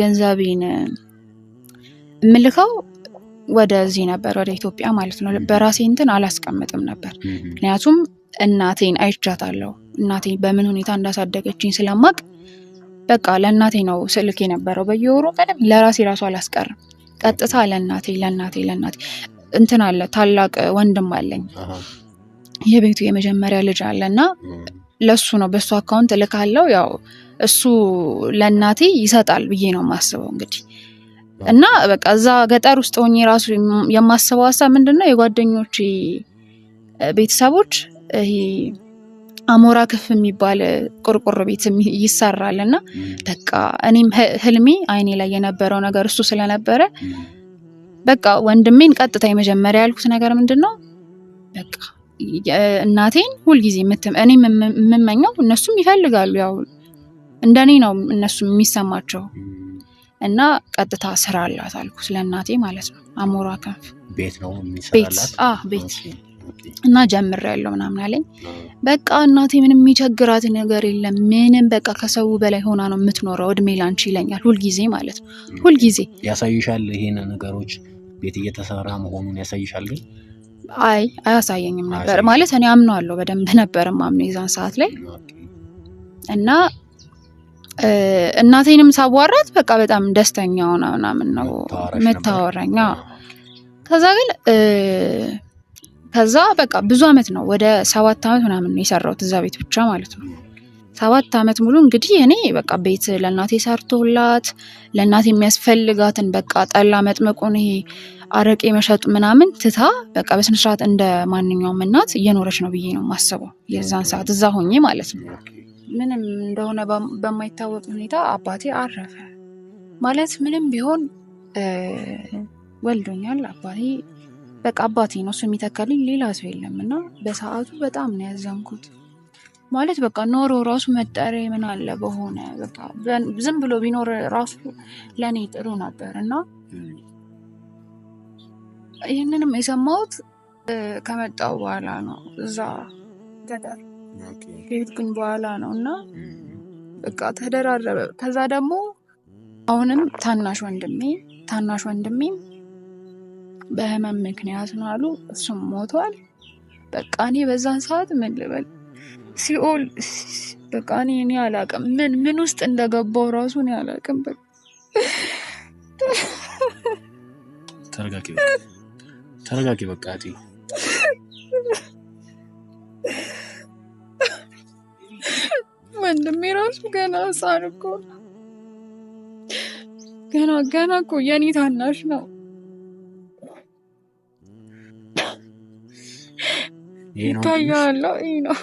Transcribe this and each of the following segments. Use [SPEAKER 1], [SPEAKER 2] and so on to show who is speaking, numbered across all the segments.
[SPEAKER 1] ገንዘቤን ምልከው ወደዚህ ነበር ወደ ኢትዮጵያ ማለት ነው። በራሴ እንትን አላስቀምጥም ነበር ምክንያቱም እናቴን አይቻታለሁ እናቴ በምን ሁኔታ እንዳሳደገችኝ ስለማቅ በቃ ለእናቴ ነው ስልክ የነበረው በየወሩ ቀደም ለራሴ ራሱ አላስቀርም ቀጥታ ለእናቴ እንትን አለ ታላቅ ወንድም አለኝ የቤቱ የመጀመሪያ ልጅ አለና ለሱ ነው በሱ አካውንት ልካለው ያው እሱ ለእናቴ ይሰጣል ብዬ ነው ማስበው እንግዲህ እና በቃ እዛ ገጠር ውስጥ ሆኜ ራሱ የማስበው ሀሳብ ምንድነው የጓደኞቼ ቤተሰቦች ይሄ አሞራ ክፍ የሚባል ቁርቁር ቤት ይሰራልና በቃ እኔም ህልሜ አይኔ ላይ የነበረው ነገር እሱ ስለነበረ በቃ ወንድሜን ቀጥታ የመጀመሪያ ያልኩት ነገር ምንድነው በቃ እናቴን ሁሉ ጊዜ እኔ የምመኘው እነሱም ይፈልጋሉ ያው እንደኔ ነው እነሱም የሚሰማቸው እና ቀጥታ ስራ አላት አልኩት ለእናቴ ማለት ነው አሞራ ከፍ
[SPEAKER 2] ቤት ነው የሚሰራላት
[SPEAKER 1] ቤት እና ጀምሬያለሁ ምናምን አለኝ በቃ እናቴ ምንም የሚቸግራት ነገር የለም ምንም በቃ ከሰው በላይ ሆና ነው የምትኖረው እድሜ ላንቺ ይለኛል ሁሉ ጊዜ ማለት ነው ሁሉ ጊዜ
[SPEAKER 2] ያሳይሻል ይሄን ነገሮች ቤት እየተሰራ መሆኑን ያሳይሻል ግን
[SPEAKER 1] አያሳየኝም ነበር ማለት እኔ አምነዋለሁ በደንብ ነበር ማምነው የዛን ሰዓት ላይ እና እናቴንም ሳዋራት በቃ በጣም ደስተኛ ሆና ምናምን ነው መታወራኛ ከዛ በቃ ብዙ አመት ነው ወደ 7 አመት ምናምን ነው የሰራሁት እዛ ቤት ብቻ ማለት ነው 7 አመት ሙሉ እንግዲህ እኔ በቃ ቤት ለእናቴ ሰርቶላት ለእናቴ የሚያስፈልጋትን በቃ ጠላ መጥመቁን ይሄ አረቄ መሸጥ ምናምን ትታ በቃ በስነ ስርዓት እንደ ማንኛውም እናት እየኖረች ነው ብዬ ነው ማስበው የዛን ሰዓት እዛ ሆኜ ማለት ነው ምንም እንደሆነ በማይታወቅ ሁኔታ አባቴ አረፈ ማለት ምንም ቢሆን ወልዶኛል አባቴ በቃ አባቴ ነው እሱ የሚተካልኝ ሌላ ሰው የለምና በሰዓቱ በጣም ነው ያዘንኩት ማለት በቃ ኖሮ ራሱ መጠሬ ምን አለ በሆነ በቃ ዝም ብሎ ቢኖር ራሱ ለኔ ጥሩ ነበርና ይሄንንም የሰማሁት ከመጣው በኋላ ነው እዛ ገጠር ከሄድኩኝ በኋላ ነውና በቃ ተደራረበ ከዛ ደግሞ አሁንም ታናሽ ወንድሜ በህመም ምክንያት ነው አሉ እሱም ሞቷል በቃ እኔ በዛን ሰዓት ምን ልበል ሲኦል በቃ እኔ አላውቅም ምን ውስጥ እንደገባው ራሱ እኔ አላውቅም በቃ
[SPEAKER 2] ተረጋጊ በቃ አቲ
[SPEAKER 1] ወንድሜ ራሱ ገና ህፃን እኮ ገና እኮ የኔ ታናሽ ነው ይታያለው ይሄ ነው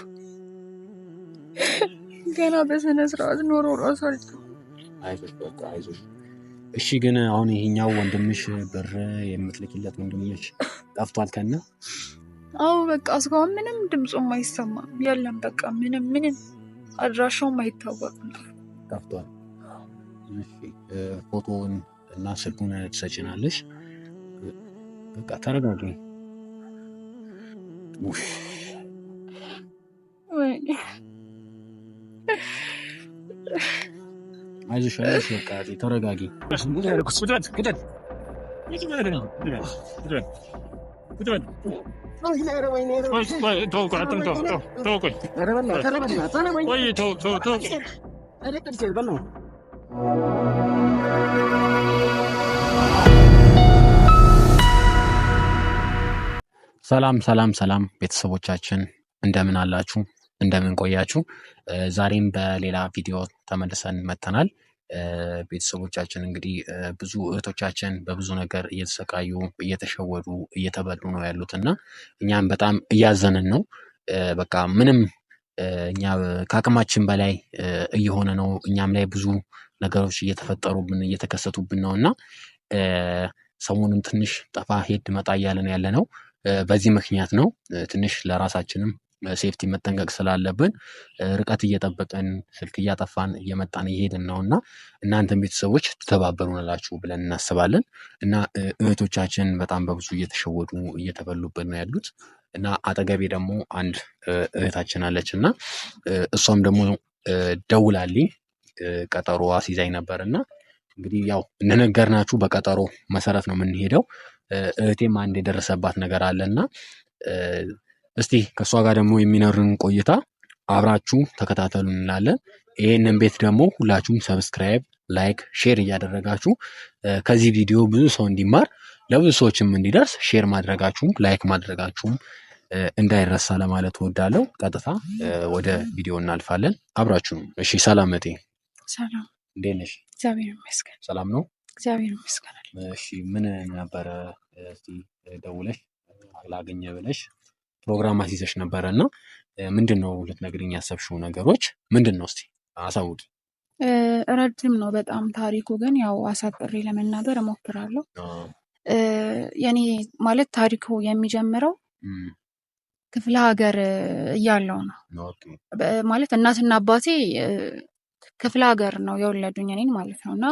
[SPEAKER 1] ገና በስነ ስርዓት ኖሮ ራሱ
[SPEAKER 2] አይዞሽ እሺ ግን አሁን ይሄኛው ወንድምሽ ብር የምትልኪለት ወንድምሽ ጠፍቷል ከነ
[SPEAKER 1] በቃ እስካሁን ምንም ድምፁም አይሰማም የለም በቃ ምንም አድራሻውም አይታወቅም
[SPEAKER 2] ጠፍቷል እሺ ፎቶውን እና ስልኩን ትሰጪናለሽ በቃ ተረጋጊ አይዞሽ በቃ ተረጋጊ ሰላም ቤተሰቦቻችን እንደምን አላችሁ እንደምን ቆያችሁ ዛሬም በሌላ ቪዲዮ ተመልሰን መተናል ቤተሰቦቻችን እንግዲህ ብዙ እህቶቻችን በብዙ ነገር እየተሰቃዩ እየተሸወዱ እየተበሉ ነው ያሉትና እኛም በጣም እያዘንን ነው በቃ ምንም እኛ ከአቅማችን በላይ እየሆነ ነው እኛም ላይ ብዙ ነገሮች እየተፈጠሩብን እየተከሰቱብን ነውና ሰሞኑን ትንሽ ጠፋ ሄድ መጣ እያለን ያለነው በዚህ ምክንያት ነው ትንሽ ለራሳችንም ሴፍቲ መጠንቀቅ ስላለብን ርቀት እየጠበቀን ስልክ እያጠፋን እየመጣን እየሄድን ነውና እናንተም ቤተሰቦች ተተባበሩናላችሁ ብለን እናስባለን እና እህቶቻችን በጣም በብዙ እየተሸወዱ እየተበሉብን ነው ያሉት እና አጠገቤ ደግሞ አንድ እህታችን አለችና እሷም ደግሞ ደውላልኝ ቀጠሮ አስይዛኝ ነበርና እንግዲህ ያው እንደነገርናችሁ በቀጠሮ መሰረት ነው የምንሄደው። እህቴም አንድ የደረሰባት ነገር አለና እስቲ ከእሷ ጋር ደግሞ የሚኖርን ቆይታ አብራችሁ ተከታተሉ እንላለን። ይህንን ቤት ደግሞ ሁላችሁም ሰብስክራይብ፣ ላይክ፣ ሼር እያደረጋችሁ ከዚህ ቪዲዮ ብዙ ሰው እንዲማር ለብዙ ሰዎችም እንዲደርስ ሼር ማድረጋችሁም ላይክ ማድረጋችሁም እንዳይረሳ ለማለት እወዳለሁ። ቀጥታ ወደ ቪዲዮ እናልፋለን። አብራችሁ። እሺ፣ ሰላም እህቴ።
[SPEAKER 1] ሰላም፣
[SPEAKER 2] እንዴት ነሽ?
[SPEAKER 1] እግዚአብሔር ይመስገን።
[SPEAKER 2] ሰላም ነው?
[SPEAKER 1] እግዚአብሔር ይመስገን።
[SPEAKER 2] እሺ፣ ምን ነበረ እስቲ ደውለሽ ላገኘ ብለሽ ፕሮግራም አስይዘሽ ነበረ እና ምንድን ነው ልትነግሪኝ ያሰብሽው ነገሮች ምንድን ነው? እስቲ አሳውቂ።
[SPEAKER 1] ረጅም ነው በጣም ታሪኩ፣ ግን ያው አሳጥሬ ለመናገር እሞክራለሁ። የኔ ማለት ታሪኩ የሚጀምረው ክፍለ ሀገር እያለው ነው። ማለት እናትና አባቴ ክፍለ ሀገር ነው የወለዱኝ እኔን ማለት ነው። እና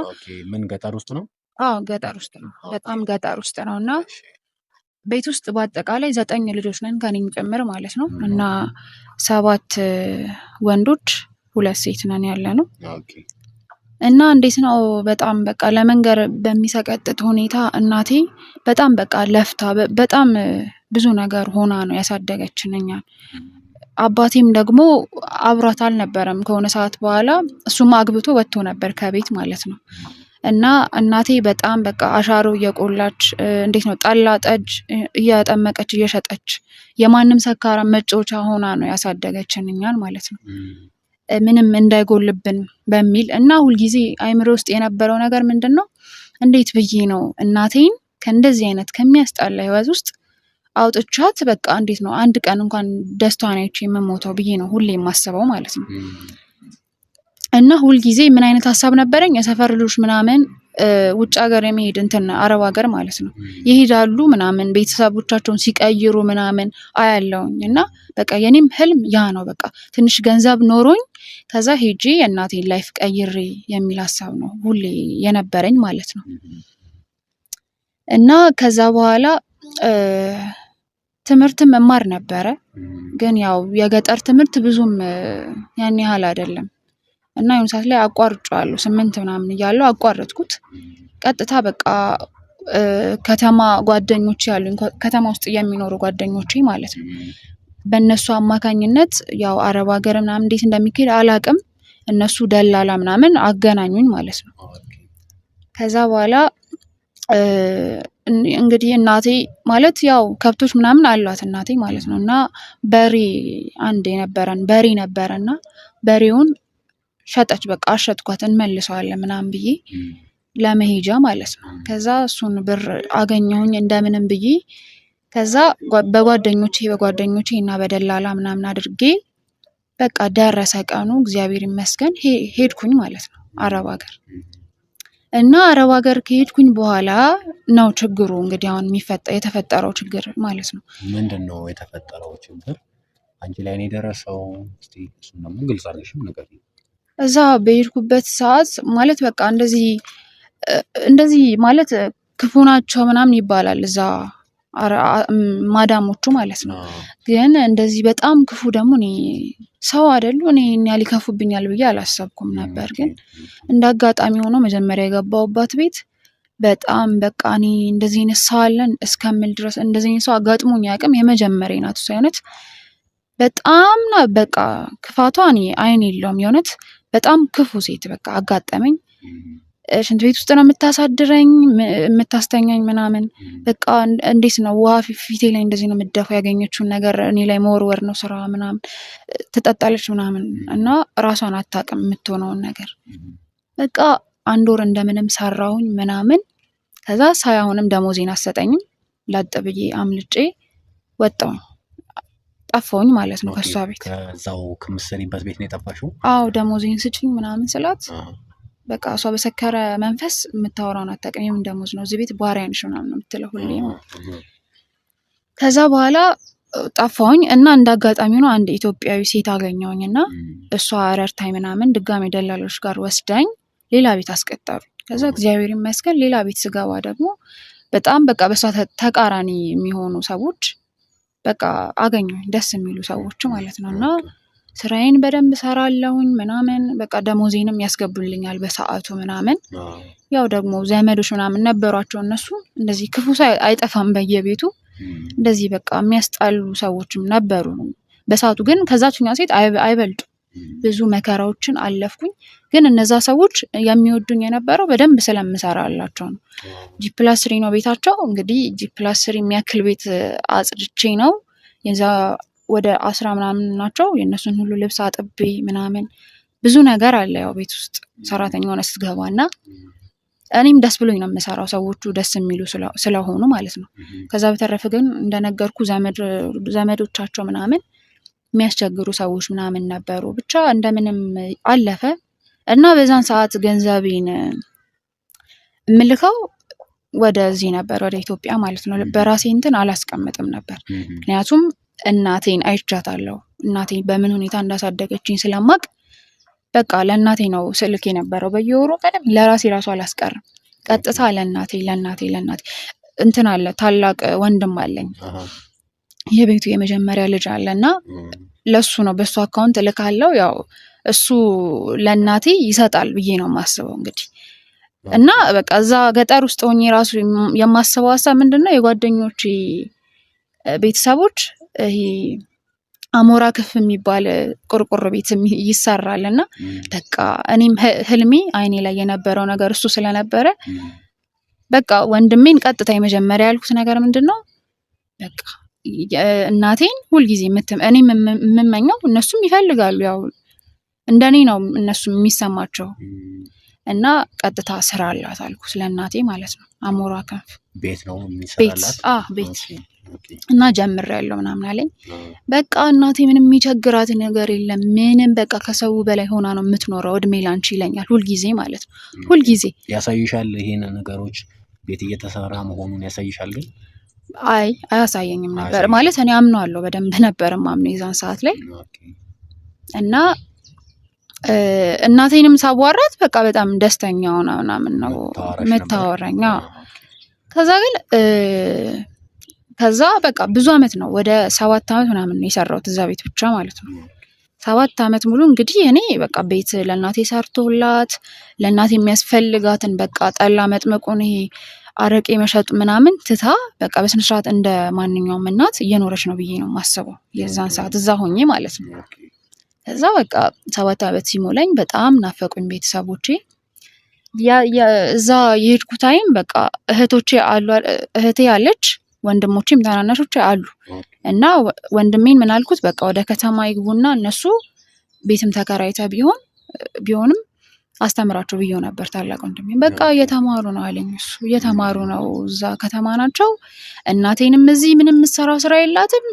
[SPEAKER 2] ምን ገጠር ውስጥ ነው?
[SPEAKER 1] አዎ ገጠር ውስጥ ነው፣ በጣም ገጠር ውስጥ ነው። እና ቤት ውስጥ በአጠቃላይ 9 ልጆች ነን ከኔም ጭምር ማለት ነው። እና 7 ወንዶች 2 ሴት ነን ያለ ነው። እና እንዴት ነው በጣም በቃ ለመንገር በሚሰቀጥጥ ሁኔታ እናቴ በጣም በቃ ለፍታ በጣም ብዙ ነገር ሆና ነው ያሳደገችን እኛን። አባቴም ደግሞ አብሯት አልነበረም ከሆነ ሰዓት በኋላ፣ እሱም አግብቶ ወጥቶ ነበር ከቤት ማለት ነው። እና እናቴ በጣም በቃ አሻሮ እየቆላች እንዴት ነው ጠላ ጠጅ እያጠመቀች እየሸጠች የማንም ሰካራ መጫወቻ ሆና ነው ያሳደገችን እኛን ማለት ነው። ምንም እንዳይጎልብን በሚል እና ሁልጊዜ አይምሮ ውስጥ የነበረው ነገር ምንድን ነው፣ እንዴት ብዬ ነው እናቴን ከእንደዚህ አይነት ከሚያስጠላ ህይወት ውስጥ አውጥቻት በቃ እንዴት ነው አንድ ቀን እንኳን ደስታዋን አይቼ የምሞተው ብዬ ነው ሁሌ የማስበው ማለት ነው። እና ሁልጊዜ ምን አይነት ሀሳብ ነበረኝ፣ የሰፈር ልጆች ምናምን ውጭ ሀገር የመሄድ እንትን አረብ ሀገር ማለት ነው ይሄዳሉ ምናምን ቤተሰቦቻቸውን ሲቀይሩ ምናምን አያለውኝ። እና በቃ የኔም ህልም ያ ነው። በቃ ትንሽ ገንዘብ ኖሮኝ ከዛ ሄጄ የእናቴን ላይፍ ቀይሬ የሚል ሀሳብ ነው ሁሌ የነበረኝ ማለት ነው። እና ከዛ በኋላ ትምህርትም መማር ነበረ፣ ግን ያው የገጠር ትምህርት ብዙም ያን ያህል አይደለም። እና የሆነ ሰዓት ላይ አቋርጫለሁ 8 ምናምን እያለሁ አቋረጥኩት። ቀጥታ በቃ ከተማ ጓደኞቼ ያሉኝ ከተማ ውስጥ የሚኖሩ ጓደኞቼ ማለት ነው፣ በእነሱ አማካኝነት ያው አረብ ሀገር ምናምን እንዴት እንደሚካሄድ አላቅም፣ እነሱ ደላላ ምናምን አገናኙኝ ማለት ነው። ከዛ በኋላ እንግዲህ እናቴ ማለት ያው ከብቶች ምናምን አሏት እናቴ ማለት ነው። እና በሬ አንድ የነበረን በሬ ነበረና በሬውን ሸጠች። በቃ አሸጥኳት እንመልሰዋለን ምናምን ብዬ ለመሄጃ ማለት ነው። ከዛ እሱን ብር አገኘሁኝ እንደምንም ብዬ። ከዛ በጓደኞቼ እና በደላላ ምናምን አድርጌ በቃ ደረሰ ቀኑ፣ እግዚአብሔር ይመስገን ሄድኩኝ ማለት ነው አረብ ሀገር። እና አረብ ሀገር ከሄድኩኝ በኋላ ነው ችግሩ እንግዲህ አሁን የተፈጠረው ችግር ማለት ነው።
[SPEAKER 2] ምንድን ነው የተፈጠረው ችግር አንቺ ላይ ነው የደረሰው? እስቲ እሱን ደግሞ ግልጽ አድርገሽም ንገሪኝ።
[SPEAKER 1] እዛ በሄድኩበት ሰዓት ማለት በቃ እንደዚህ ማለት ክፉ ናቸው ምናምን ይባላል እዛ ማዳሞቹ ማለት ነው። ግን እንደዚህ በጣም ክፉ ደግሞ እኔ ሰው አይደሉ እኔ ያህል ይከፉብኛል ብዬ አላሰብኩም ነበር። ግን እንደ አጋጣሚ ሆኖ መጀመሪያ የገባሁባት ቤት በጣም በቃ እኔ እንደዚህ አይነት ሰው አለን እስከምል ድረስ እንደዚህ አይነት ሰው አጋጥሞኝ አያውቅም። የመጀመሪያ ናት እሷ። የእውነት በጣም በቃ ክፋቷ እኔ አይን የለውም። የእውነት በጣም ክፉ ሴት በቃ አጋጠመኝ። ሽንት ቤት ውስጥ ነው የምታሳድረኝ የምታስተኛኝ ምናምን። በቃ እንዴት ነው ውሃ ፊቴ ላይ እንደዚህ ነው የምትደፋው፣ ያገኘችውን ነገር እኔ ላይ መወርወር ነው ስራ ምናምን። ትጠጣለች ምናምን እና ራሷን አታውቅም የምትሆነውን ነገር። በቃ 1 ወር እንደምንም ሰራሁኝ ምናምን። ከዛ ሳያሁንም ደሞዜን አሰጠኝም። ላጥ ብዬ አምልጬ ወጣሁኝ፣ ጠፋሁኝ ማለት ነው ከሷ ቤት።
[SPEAKER 2] ከዛው ከምትሰሪበት ቤት ነው የጠፋሽው?
[SPEAKER 1] አዎ ደሞዜን ስጭኝ ምናምን ስላት በቃ እሷ በሰከረ መንፈስ የምታወራውን አታውቅም። የምን ደሞዝ ነው እዚህ ቤት ባሪያ ነሽ ምናምን ነው የምትለው ሁሌ። ከዛ በኋላ ጠፋሁኝ እና እንዳጋጣሚ ነው አንድ ኢትዮጵያዊ ሴት አገኘሁኝ እና እሷ ረድታኝ ምናምን ድጋሜ ደላሎች ጋር ወስዳኝ ሌላ ቤት አስቀጠሩ። ከዛ እግዚአብሔር ይመስገን ሌላ ቤት ስገባ ደግሞ በጣም በቃ በሷ ተቃራኒ የሚሆኑ ሰዎች በቃ አገኘሁኝ፣ ደስ የሚሉ ሰዎች ማለት ነው። እና ስራዬን በደንብ ሰራለሁኝ ምናምን በቃ ደሞዜንም ያስገቡልኛል በሰዓቱ ምናምን። ያው ደግሞ ዘመዶች ምናምን ነበሯቸው እነሱ እንደዚህ ክፉ አይጠፋም በየቤቱ እንደዚህ በቃ የሚያስጣሉ ሰዎችም ነበሩ በሰዓቱ። ግን ከዛችኛው ሴት አይበልጡ ብዙ መከራዎችን አለፍኩኝ። ግን እነዛ ሰዎች የሚወዱኝ የነበረው በደንብ ስለምሰራላቸው ነው። ጂ+3 ነው ቤታቸው እንግዲህ ጂ+3 የሚያክል ቤት አጽድቼ ነው የዛ ወደ 10 ምናምን ናቸው። የእነሱን ሁሉ ልብስ አጥቤ ምናምን ብዙ ነገር አለ ያው ቤት ውስጥ ሰራተኛ ሆነ ስትገባና እኔም ደስ ብሎኝ ነው የምሰራው ሰዎቹ ደስ የሚሉ ስለሆኑ ማለት ነው። ከዛ በተረፈ ግን እንደነገርኩ ዘመዶቻቸው ምናምን የሚያስቸግሩ ሰዎች ምናምን ነበሩ። ብቻ እንደምንም አለፈ እና በዛን ሰዓት ገንዘቤን እምልከው ወደዚህ ነበር ወደ ኢትዮጵያ ማለት ነው። በራሴ እንትን አላስቀምጥም ነበር ምክንያቱም እናቴን አይቻታለሁ። እናቴ በምን ሁኔታ እንዳሳደገችኝ ስለማቅ በቃ ለእናቴ ነው ስልክ የነበረው በየወሩ ቀደም ለራሴ ራሱ አላስቀርም። ቀጥታ ለእናቴ እንትን አለ ታላቅ ወንድም አለኝ የቤቱ የመጀመሪያ ልጅ አለና ለሱ ነው በሱ አካውንት ልካለው። ያው እሱ ለእናቴ ይሰጣል ብዬ ነው የማስበው እንግዲህ። እና በቃ እዛ ገጠር ውስጥ ሆኜ ራሱ የማስበው ሀሳብ ምንድነው የጓደኞቼ ቤተሰቦች ይሄ አሞራ ክፍ የሚባል ቆርቆሮ ቤት ይሰራልና በቃ እኔም ህልሜ አይኔ ላይ የነበረው ነገር እሱ ስለነበረ በቃ ወንድሜን ቀጥታ የመጀመሪያ ያልኩት ነገር ምንድነው በቃ እናቴን ሁልጊዜ እኔም የምመኘው እነሱም ይፈልጋሉ ያው እንደኔ ነው እነሱም የሚሰማቸው እና ቀጥታ ስራ አላት አልኩ ስለእናቴ ማለት ነው። አሞራ ክፍ
[SPEAKER 2] ቤት ነው የሚሰራላት
[SPEAKER 1] ቤት እና ጀምሬያለሁ ምናምን አለኝ። በቃ እናቴ ምንም የሚቸግራት ነገር የለም ምንም በቃ ከሰው በላይ ሆና ነው የምትኖረው እድሜ ላንቺ ይለኛል ሁልጊዜ ማለት ነው። ሁልጊዜ
[SPEAKER 2] ያሳይሻል ይሄን ነገሮች ቤት እየተሰራ መሆኑን ያሳይሻል? ግን
[SPEAKER 1] አያሳየኝም ነበር ማለት እኔ አምነዋለሁ በደንብ ነበር ማምነው የዛን ሰዓት ላይ እና እናቴንም ሳዋራት በቃ በጣም ደስተኛ ሆና ምናምን ነው የምታወራኝ። ከዛ ግን ከዛ በቃ ብዙ አመት ነው ወደ 7 አመት ምናምን ነው የሰራሁት እዛ ቤት ብቻ ማለት ነው። 7 አመት ሙሉ እንግዲህ እኔ በቃ ቤት ለእናቴ ሰርቶላት ለእናቴ የሚያስፈልጋትን በቃ ጠላ መጥመቁን ይሄ አረቄ መሸጥ ምናምን ትታ በቃ በስነ ስርዓት እንደ ማንኛውም እናት እየኖረች ነው ብዬ ነው የማስበው የዛን ሰዓት እዛ ሆኜ ማለት ነው። ከዛ በቃ 7 አመት ሲሞላኝ በጣም ናፈቁኝ ቤተሰቦቼ። እዛ የሄድኩት ታይም በቃ እህቴ አለች ወንድሞቼም ታናናሾቼ አሉ እና ወንድሜን ምን አልኩት በቃ ወደ ከተማ ይግቡና እነሱ ቤትም ተከራይተ ቢሆንም አስተምራቸው ብዬው ነበር ታላቅ ወንድሜ። በቃ እየተማሩ ነው አለኝ እሱ እየተማሩ ነው እዛ ከተማ ናቸው። እናቴንም እዚህ ምንም የምትሰራው ስራ የላትም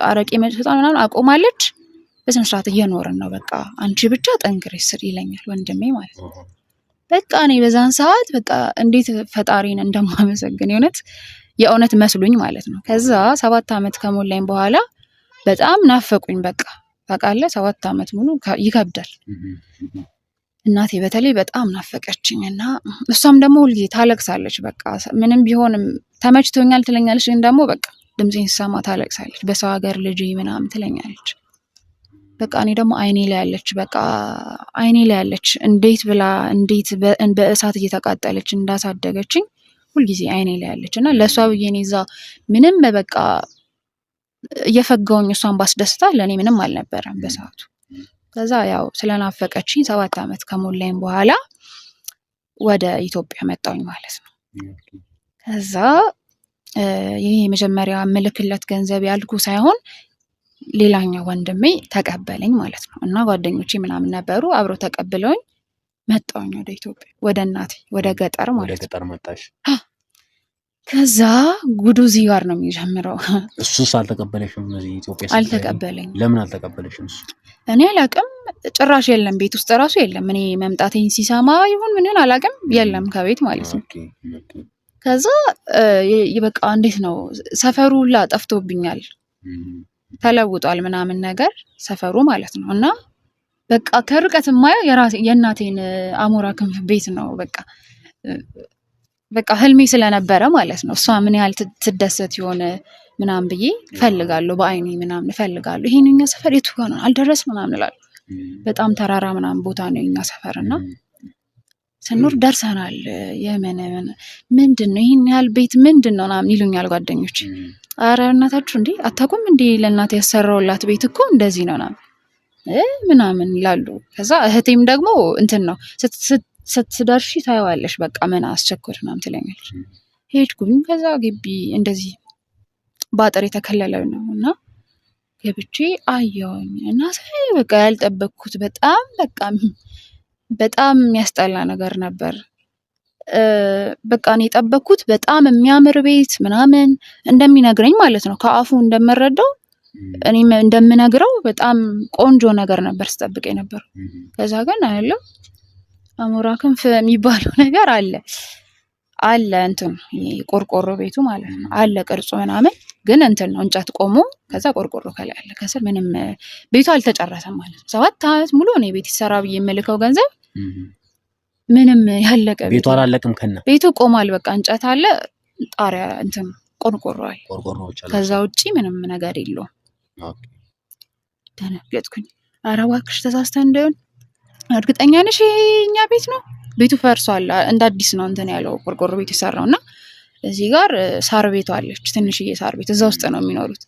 [SPEAKER 1] አረቄ መሸጥ ምናምን አቆማለች በስነ ስርዓት እየኖርን ነው በቃ አንቺ ብቻ ጠንክረሽ ስሪ ይለኛል ወንድሜ ማለት ነው። በቃ እኔ በዛን ሰዓት በቃ እንዴት ፈጣሪን እንደማመሰግን የእውነት መስሉኝ ማለት ነው። ከዛ 7 አመት ከሞላኝ በኋላ በጣም ናፈቁኝ በቃ ታውቃለህ 7 አመት ሙሉ ይከብዳል። እናቴ በተለይ በጣም ናፈቀችኝ እና እሷም ደግሞ ሁልጊዜ ታለቅሳለች በቃ ምንም ቢሆንም ተመችቶኛል ትለኛለች ግን ደግሞ በቃ ድምጼን ስሰማ ታለቅሳለች በሰው ሀገር ልጅ ምናምን ትለኛለች። በቃ እኔ ደግሞ አይኔ ላይ ያለች እንዴት በእሳት እየተቃጠለች እንዳሳደገችኝ ሁልጊዜ አይኔ ላይ ያለች እና ለሷ ብዬ እኔ እዛ ምንም በቃ እየፈጋውኝ እሷን ባስደስታት ለኔ ምንም አልነበረም በሰዓቱ። ከዛ ያው ስለናፈቀችኝ 7 አመት ከሞላኝ በኋላ ወደ ኢትዮጵያ መጣሁኝ ማለት ነው። ከዛ ይሄ የመጀመሪያ ምልክለት ገንዘብ ያልኩ ሳይሆን ሌላኛው ወንድሜ ተቀበለኝ ማለት ነው እና ጓደኞቼ ምናምን ነበሩ አብረው ተቀብለውኝ መጣሁኝ ወደ ኢትዮጵያ ወደ እናቴ ወደ ገጠር ማለት ነው።
[SPEAKER 2] ወደ ገጠር መጣሽ?
[SPEAKER 1] ከዛ ጉዱ እዚህ ጋር ነው የሚጀምረው።
[SPEAKER 2] እሱስ አልተቀበለሽም? እዚህ ኢትዮጵያ
[SPEAKER 1] አልተቀበለኝ።
[SPEAKER 2] ለምን አልተቀበለሽም?
[SPEAKER 1] እኔ አላቅም ጭራሽ የለም ቤት ውስጥ ራሱ የለም። እኔ መምጣቴን ሲሰማ ይሁን ምን ይሁን አላቅም የለም ከቤት ማለት ነው። ከዛ በቃ እንዴት ነው ሰፈሩ ሁላ ጠፍቶብኛል ተለውጧል ምናምን ነገር ሰፈሩ ማለት ነው እና በቃ ከርቀት ማየው የእናቴን አሞራ ክንፍ ቤት ነው በቃ ህልሜ ስለነበረ ማለት ነው። እሷ ምን ያህል ትደሰት ይሆን ምናምን ብዬ ፈልጋለሁ በአይኔ ምናምን ፈልጋለሁ ይሄን የኛ ሰፈር የቱ ጋር ነው አልደረስም ምናምን እላለሁ በጣም ተራራ ምናምን ቦታ ነው የኛ ሰፈርና ስንኖር ደርሰናል የመን ምንድነው ይሄን ያህል ቤት ምንድነው ምናምን ይሉኛል ጓደኞች ኧረ እናታችሁ እንዴ አታውቁም እንዴ ለእናት ያሰራውላት ቤት እኮ እንደዚህ ነው ምናምን ይላሉ ከዛ እህቴም ደግሞ እንትን ነው ስትደርሺ ታየዋለሽ በቃ ምን አስቸኮል ምናምን ትለኛለች ሄድኩኝ ከዛ ግቢ እንደዚህ ባጥር የተከለለ ነውና ገብቼ አየሁኝ እና ሳይ በቃ ያልጠበቅኩት በጣም የሚያስጠላ ነገር ነበር በቃ እኔ የጠበቅኩት በጣም የሚያምር ቤት ምናምን እንደሚነግረኝ ማለት ነው ከአፉ እንደምረዳው እኔም እንደምነግረው በጣም ቆንጆ ነገር ነበር ስጠብቅ ነበር ከዛ ግን አይደለም አሞራ ክንፍ የሚባለው ነገር አለ እንትን ቆርቆሮ ቤቱ ማለት ነው አለ ቅርጹ ምናምን ግን እንትን ነው እንጨት ቆሞ ከዛ ቆርቆሮ ከላይ አለ ከስር ምንም ቤቱ አልተጨረሰም ማለት ነው 7 አመት ሙሉ እኔ ቤት ይሰራ ብዬ የምልከው ገንዘብ ምንም ያለቀ
[SPEAKER 2] ቤቱ አላለቀም
[SPEAKER 1] ቤቱ ቆሟል በቃ እንጨት አለ ጣሪያ እንትን ቆርቆሮ አለ ከዛ ውጪ ምንም ነገር የለውም ደነገጥኩኝ ኧረ እባክሽ ተሳስተን እንደሆነ እርግጠኛ ነሽ የኛ ቤት ነው ቤቱ ፈርሷል እንደ አዲስ ነው እንትን ያለው ቆርቆሮ ቤት ይሰራውና እዚህ ጋር ሳር ቤቱ አለች ትንሽዬ ሳር ቤት እዛ ውስጥ ነው የሚኖሩት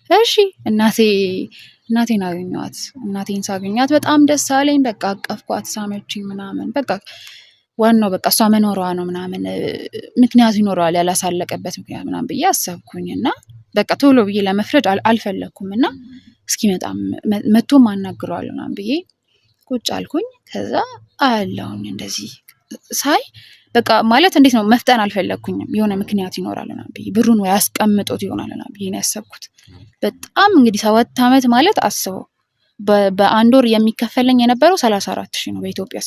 [SPEAKER 1] እሺ እናቴን አገኘኋት እናቴን ሳገኛት በጣም ደስ አለኝ በቃ አቀፍኳት ሳመችኝ ምናምን በቃ ዋናው በቃ እሷ መኖሯ ነው ምናምን ምክንያት ይኖረዋል ያላሳለቀበት ምክንያት ምናምን ብዬ አሰብኩኝና በቃ ቶሎ ብዬ ለመፍረድ አልፈለኩምና እስኪመጣ መጥቶም አናግረዋለሁ ምናምን ብዬ ቁጭ አልኩኝ ከዛ አያለሁኝ እንደዚህ ሳይ በቃ ማለት እንዴት ነው መፍጠን አልፈለኩኝም የሆነ ምክንያት ይኖራልና ብዬ ብሩን ወይ አስቀምጦት ይሆናልና ብዬ ነው ያሰብኩት በጣም እንግዲህ 7 አመት ማለት አስበው በአንድ ወር የሚከፈለኝ የነበረው 34,000 ነው በኢትዮጵያ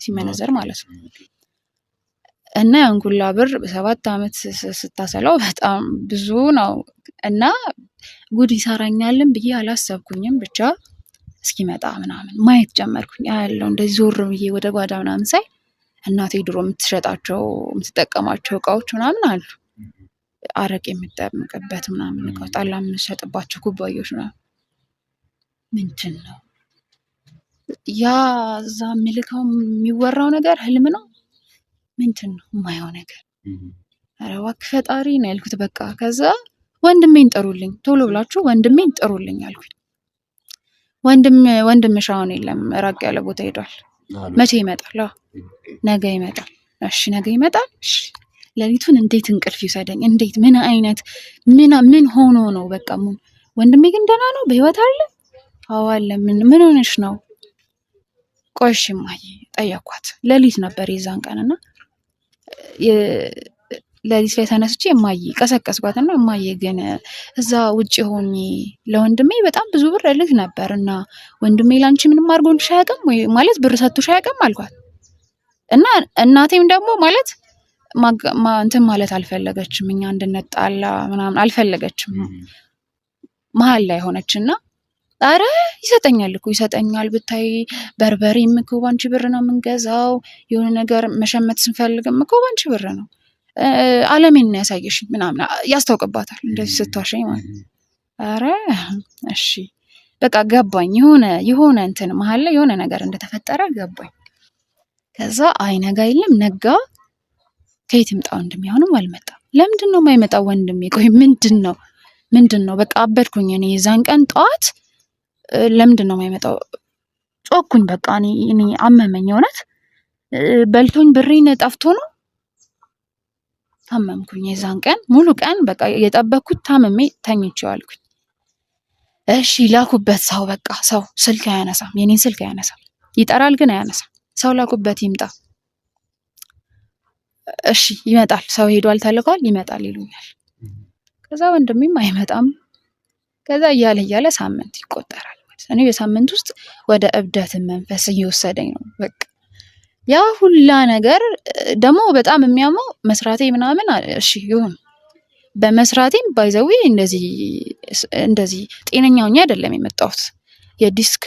[SPEAKER 1] ሲመነዘር ማለት ነው እና ያን ሁላ ብር በ7 አመት ስታሰላው በጣም ብዙ ነው እና ጉድ ይሰራኛልን ብዬ አላሰብኩኝም ብቻ እስኪመጣ ምናምን ማየት ጀመርኩኝ ያለው እንደዚህ ዞር ብዬ ወደ ጓዳ ምናምን ሳይ እናቴ ድሮ የምትጠቀማቸው እቃዎች ምናምን አሉ አረቄ የምትጠምቅበት ምናምን እቃ ጠላ የምትሸጥባቸው ኩባያዎች ምናምን ምንድን ነው ያ እዛ ምልካው የሚወራው ነገር ህልም ነው ምንድን ነው የማየው ነገር ኧረ እባክህ ፈጣሪ ነው ያልኩት በቃ ከዛ ወንድሜን ጥሩልኝ ቶሎ ብላችሁ ወንድሜን ጥሩልኝ አልኩኝ ወንድምሽ አሁን የለም ራቅ ያለ ቦታ ሄዷል መቼ ይመጣል ነገ ይመጣል እሺ ነገ ይመጣል እሺ ሌሊቱን እንዴት እንቅልፍ ይሰደኝ እንዴት ምን ሆኖ ነው በቃ ወንድሜ ግን ደህና ነው በህይወት አለ አዎ አለ ምን ሆነሽ ነው ቆይሽ ማይ ጠየኳት ሌሊት ነበር የዛን ቀንና ሌሊት ላይ ተነስቼ ማይ ቀሰቀስኳትና ማይ ግን እዛ ውጪ ሆኜ ለወንድሜ በጣም ብዙ ብር ልክ ነበርና ወንድሜ ላንቺ ምንም አድርጎልሽ አያውቅም ወይ ማለት ብር ሰጥቶሽ አያውቅም አልኳት እና እናቴም ደግሞ ማለት እንትን ማለት አልፈለገችም እኛ እንድንጣላ ምናምን አልፈለገችም መሀል ላይ ሆነችና አረ ይሰጠኛል ብታይ በርበሬም እኮ ባንቺ ብር ነው የምንገዛው የሆነ ነገር መሸመት ስንፈልግም እኮ ባንቺ ብር ነው ዓለሜን ነው ያሳየሽኝ ምናምን ያስታውቅባታል እንደዚህ ስትዋሸኝ ማለት አረ እሺ በቃ ገባኝ የሆነ እንትን መሀል ላይ የሆነ ነገር እንደተፈጠረ ገባኝ ከዛ አይ ነጋ የለም ነጋ ከየት ይምጣው እንደሚሆንም አልመጣ ለምንድን ነው የማይመጣው ወንድሜ ቆይ ምንድን ነው በቃ አበድኩኝ እኔ የዛን ቀን ጧት ለምንድን ነው የማይመጣው ጮኩኝ በቃ እኔ አመመኝ እውነት በልቶኝ ብሬን ጠፍቶ ነው ታመምኩኝ የዛን ቀን ሙሉ ቀን በቃ የጠበኩት ታመሜ ተኝቼው አልኩኝ እሺ ላኩበት ሰው በቃ ሰው ስልክ አያነሳም የኔን ስልክ አያነሳም ይጠራል ግን አያነሳም ሰው ላኩበት ይምጣ እሺ ይመጣል ሰው ሄዷል ተልኳል ይመጣል ይሉኛል ከዛ ወንድሜም አይመጣም ከዛ እያለ ሳምንት ይቆጠራል እኔ በሳምንት ውስጥ ወደ እብደት መንፈስ እየወሰደኝ ነው በቃ ያ ሁላ ነገር ደግሞ በጣም የሚያመው መስራቴ ምናምን እሺ ይሁን በመስራቴም ባይዘዊ እንደዚህ ጤነኛ ሆኜ አይደለም የመጣሁት የዲስክ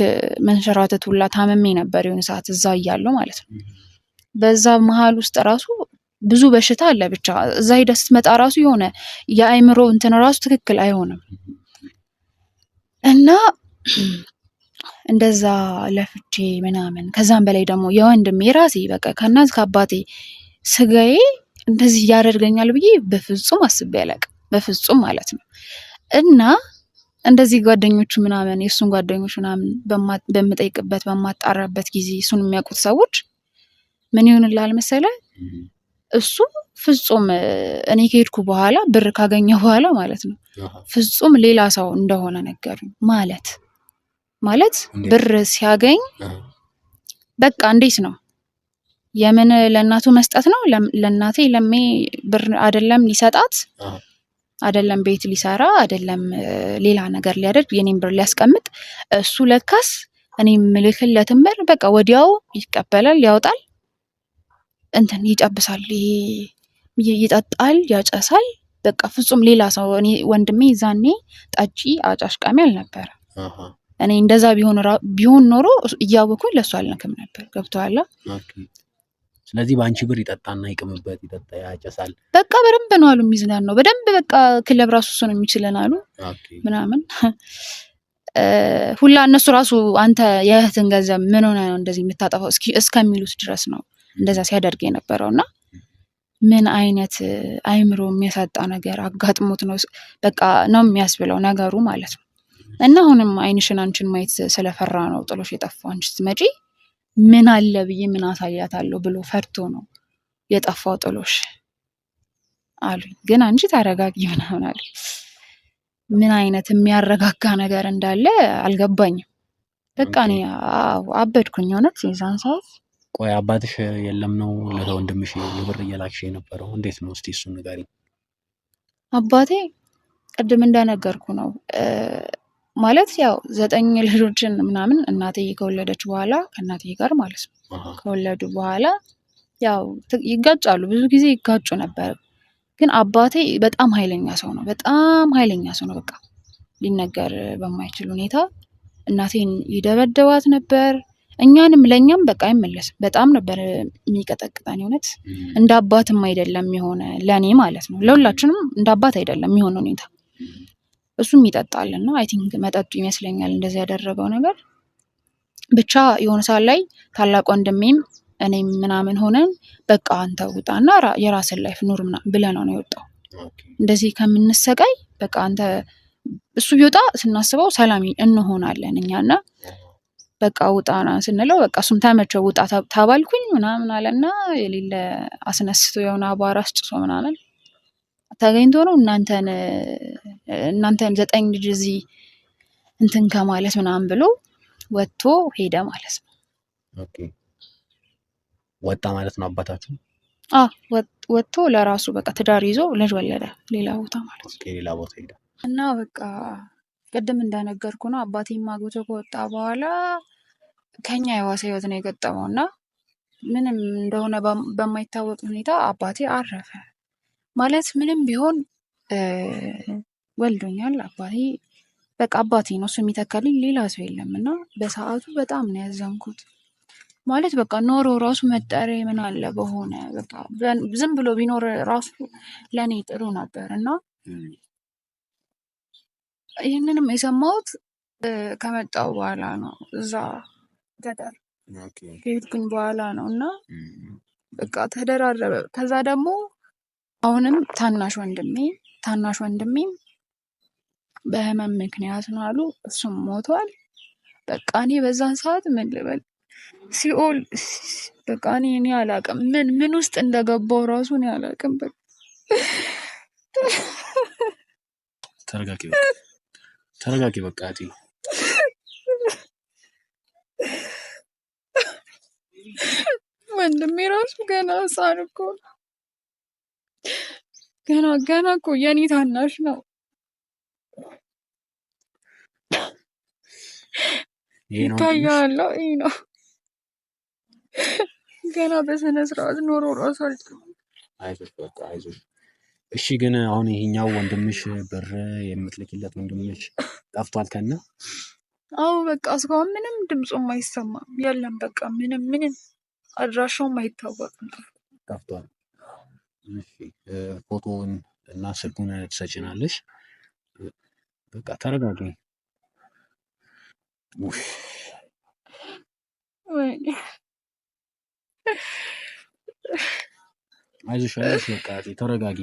[SPEAKER 1] መንሸራተት ሁላ ታመሜ ነበር የሆነ ሰዓት እዛ እያለሁ ማለት ነው በዛ መሃል ውስጥ ራሱ ብዙ በሽታ አለ። ብቻ እዛ ሄደህ ስትመጣ ራሱ የሆነ የአእምሮ እንትን ራሱ ትክክል አይሆንም እና እንደዛ ለፍቼ ምናምን ከዛም በላይ ደግሞ የወንድሜ ራሴ በቃ ከእናት ከአባቴ ስጋዬ እንደዚህ ያደርገኛል ብዬ በፍጹም አስቤ አላውቅም። በፍጹም ማለት ነው። እና እንደዚህ ጓደኞቹ ምናምን የእሱን ጓደኞች ምናምን በምጠይቅበት በማጣራበት ጊዜ እሱን የሚያውቁት ሰዎች ምን ይሆንልሃል መሰለህ? እሱ ፍጹም እኔ ከሄድኩ በኋላ ብር ካገኘ በኋላ ማለት ነው ፍጹም ሌላ ሰው እንደሆነ ነገሩኝ። ማለት ብር ሲያገኝ በቃ እንዴት ነው የምን ለእናቱ መስጠት ነው። ለእናቴ ለሜ ብር አይደለም ሊሰጣት አይደለም ቤት ሊሰራ አይደለም ሌላ ነገር ሊያደርግ የኔን ብር ሊያስቀምጥ እሱ ለካስ እኔ ምልክለትን ብር በቃ ወዲያው ይቀበላል፣ ያወጣል፣ እንትን ይጨብሳል፣ ይጠጣል፣ ያጨሳል። በቃ ፍጹም ሌላ ሰው። እኔ ወንድሜ ዛኔ ጠጪ አጫሽ ቃሚ አልነበረ። እኔ እንደዛ ቢሆን ኖሮ እያወኩኝ ለሱ አልነክም ነበር። ገብቶሃል?
[SPEAKER 2] ስለዚህ በአንቺ ብር ይጠጣና ይቅምበት፣ ይጠጣ ያጨሳል።
[SPEAKER 1] በቃ በደንብ ነው አሉ የሚዝናናው በደንብ በቃ ክለብ ራሱ እሱ ነው የሚችለን አሉ ምናምን ሁላ እነሱ ራሱ አንተ የእህትን ገንዘብ ምን ሆነ ነው እንደዚህ የምታጠፋው እስከሚሉት ድረስ ነው እንደዛ ሲያደርግ የነበረውና ምን አይነት አይምሮ የሚያሳጣ ነገር አጋጥሞት ነው በቃ ነው የሚያስብለው ነገሩ ማለት ነው። እና አሁንም አይንሽን አንቺን ማየት ስለፈራ ነው ጥሎሽ የጠፋው። አንቺ ስትመጪ ምን አለ ብዬ ምን አሳያታለሁ ብሎ ፈርቶ ነው የጠፋው ጥሎሽ አሉኝ። ግን አንቺ ታረጋጊ ምናምን አሉኝ። ምን አይነት የሚያረጋጋ ነገር እንዳለ አልገባኝም። በቃ እኔ አበድኩኝ እውነት የዛን ሰዓት።
[SPEAKER 2] ቆይ አባትሽ የለም ነው ለወንድምሽ ብር እየላክሽ የነበረው? እንዴት ነው እስቲ እሱን ንገሪኝ።
[SPEAKER 1] አባቴ ቅድም እንደነገርኩ ነው ማለት ያው 9 ልጆችን ምናምን እናቴ ከወለደች በኋላ ከእናቴ ጋር ማለት ነው ከወለዱ በኋላ ያው ይጋጫሉ፣ ብዙ ጊዜ ይጋጩ ነበር። ግን አባቴ በጣም ኃይለኛ ሰው ነው፣ በጣም ኃይለኛ ሰው ነው። በቃ ሊነገር በማይችል ሁኔታ እናቴን ይደበደባት ነበር። እኛንም ለኛም በቃ አይመለስም። በጣም ነበር የሚቀጠቅጠን። እውነት እንደ አባትም አይደለም የሆነ ለኔ ማለት ነው። ለሁላችንም እንደ አባት አይደለም የሚሆን ሁኔታ። እሱም ይጠጣልና አይ ቲንክ መጠጡ ይመስለኛል እንደዚህ ያደረገው ነገር። ብቻ የሆነ ሰዓት ላይ ታላቅ ወንድሜም እኔም ምናምን ሆነን በቃ አንተ ውጣና የራስን ላይፍ ኑር ምናምን ብለነው ነው የወጣው። እንደዚህ ከምንሰቃይ በቃ አንተ እሱ ቢወጣ ስናስበው ሰላም እንሆናለን እኛና በቃ ውጣና ስንለው በቃ እሱም ተመቸው ውጣ ተባልኩኝ ምናምን አለና የሌለ አስነስቶ የሆነ አቧራ አስጭሶ ምናምን ተገኝቶ ነው እናንተን 9 ልጅ እዚህ እንትን ከማለት ምናምን ብሎ ወጥቶ ሄደ ማለት ነው።
[SPEAKER 2] ኦኬ ወጣ ማለት ነው አባታችሁ?
[SPEAKER 1] ወጥቶ ለራሱ በቃ ትዳር ይዞ ልጅ ወለደ ሌላ ቦታ ማለት ነው።
[SPEAKER 2] ኦኬ ሌላ ቦታ ሄደ
[SPEAKER 1] እና በቃ ቅድም እንደነገርኩ ነው አባቴም አግብቶ ከወጣ በኋላ ከኛ የዋሰ ህይወት ነው የገጠመው እና ምንም እንደሆነ በማይታወቅ ሁኔታ አባቴ አረፈ ማለት ምንም ቢሆን ወልዶኛል አባቴ በቃ አባቴ ነው እሱ የሚተካልኝ ሌላ ሰው የለም። እና በሰዓቱ በጣም ነው ያዘንኩት ማለት በቃ ኖሮ ራሱ መጠሪያ ምን አለ በሆነ በቃ ዝም ብሎ ቢኖር ራሱ ለኔ ጥሩ ነበር። እና ይህንንም የሰማሁት ከመጣው በኋላ ነው እዛ ገጠር ከሄድኩኝ በኋላ ነው። እና በቃ ተደራረበ። ከዛ ደግሞ አሁንም ታናሽ ወንድሜም በህመም ምክንያት ነው አሉ እሱም ሞቷል። በቃ እኔ በዛን ሰዓት ምን ልበል ሲኦል በቃ እኔ አላቅም ምን ውስጥ እንደገባው ራሱ እኔ አላቅም። በቃ
[SPEAKER 2] ተረጋጊ በቃ አቲ
[SPEAKER 1] ወንድሜ ራሱ ገና ህፃን እኮ ነው። ገና እኮ የኔ ታናሽ ነው። ይታያል። ይሄ ነው ገና በስነ ስርዓት ኖሮ ራሱ አልችልም።
[SPEAKER 2] አይዞሽ በቃ አይዞሽ። እሺ ግን አሁን ይሄኛው ወንድምሽ ብር የምትልኪለት ወንድምሽ ጠፍቷል ከነ?
[SPEAKER 1] አዎ በቃ እስካሁን ምንም ድምፁም አይሰማም። የለም በቃ ምንም አድራሻውም አይታወቅም።
[SPEAKER 2] ጠፍቷል። እሺ ፎቶውን እና ስልኩን ትሰጪናለሽ። በቃ ተረጋጊ። አይዞሽ አይዞሽ በቃ ተረጋጊ።